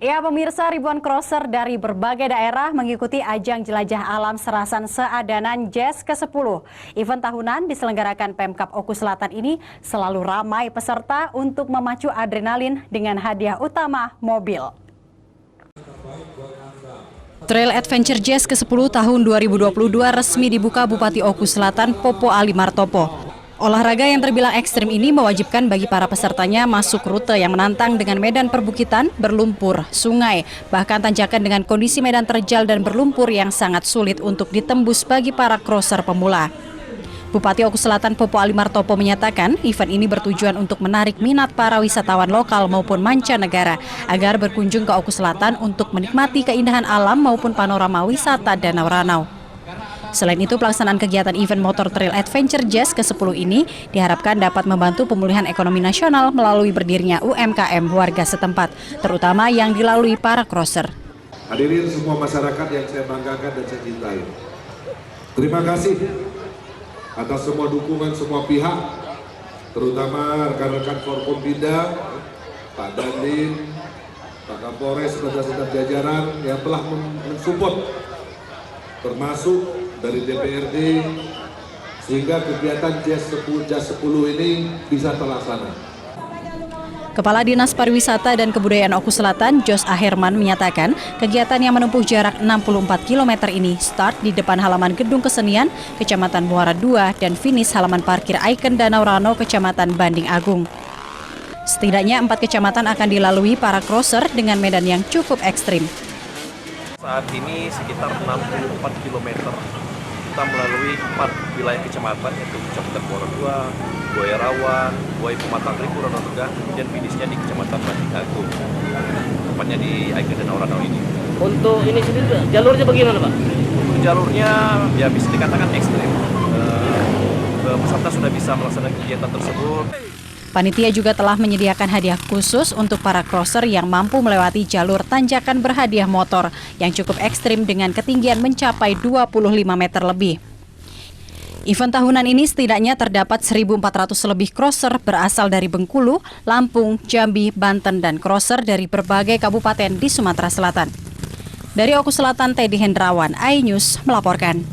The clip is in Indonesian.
Ya pemirsa, ribuan crosser dari berbagai daerah mengikuti ajang jelajah alam Serasan Seadanan Jazz ke-10. Event tahunan diselenggarakan Pemkab Oku Selatan ini selalu ramai peserta untuk memacu adrenalin dengan hadiah utama mobil. Trail Adventure Jazz ke-10 tahun 2022 resmi dibuka Bupati Oku Selatan Popo Ali Martopo. Olahraga yang terbilang ekstrim ini mewajibkan bagi para pesertanya masuk rute yang menantang dengan medan perbukitan, berlumpur, sungai, bahkan tanjakan dengan kondisi medan terjal dan berlumpur yang sangat sulit untuk ditembus bagi para crosser pemula. Bupati Oku Selatan Popo Ali Martopo menyatakan event ini bertujuan untuk menarik minat para wisatawan lokal maupun mancanegara agar berkunjung ke Oku Selatan untuk menikmati keindahan alam maupun panorama wisata Danau Ranau. Selain itu, pelaksanaan kegiatan event motor Trail Adventure Jazz ke-10 ini diharapkan dapat membantu pemulihan ekonomi nasional melalui berdirinya UMKM warga setempat, terutama yang dilalui para crosser. Hadirin semua masyarakat yang saya banggakan dan saya cintai. Terima kasih atas semua dukungan semua pihak, terutama rekan-rekan Forkompinda, Pak Dandim, Pak Kapolres, beserta jajaran yang telah mensupport, termasuk dari DPRD, sehingga kegiatan Jazz 10 ini bisa terlaksana. Kepala Dinas Pariwisata dan Kebudayaan Oku Selatan, Jos Aherman, menyatakan kegiatan yang menempuh jarak 64 km ini start di depan halaman Gedung Kesenian, Kecamatan Muara II, dan finish halaman parkir ikon Danau Ranau, Kecamatan Banding Agung. Setidaknya 4 kecamatan akan dilalui para crosser dengan medan yang cukup ekstrim. Saat ini sekitar 64 km kita melalui 4 wilayah kecamatan, yaitu Kecamatan Muara II, Buaya Rawan, Buaya Pematang Riku, Ranau Tegah, kemudian finishnya di Kecamatan Banding Agung, tepatnya di ikon Danau Ranau ini. Untuk ini sendiri jalurnya bagaimana, Pak? Untuk jalurnya ya bisa dikatakan ekstrim. Peserta sudah bisa melaksanakan kegiatan tersebut. Panitia juga telah menyediakan hadiah khusus untuk para crosser yang mampu melewati jalur tanjakan berhadiah motor yang cukup ekstrim dengan ketinggian mencapai 25 meter lebih. Event tahunan ini setidaknya terdapat 1.400 lebih crosser berasal dari Bengkulu, Lampung, Jambi, Banten, dan crosser dari berbagai kabupaten di Sumatera Selatan. Dari Oku Selatan, Teddy Hendrawan, iNews melaporkan.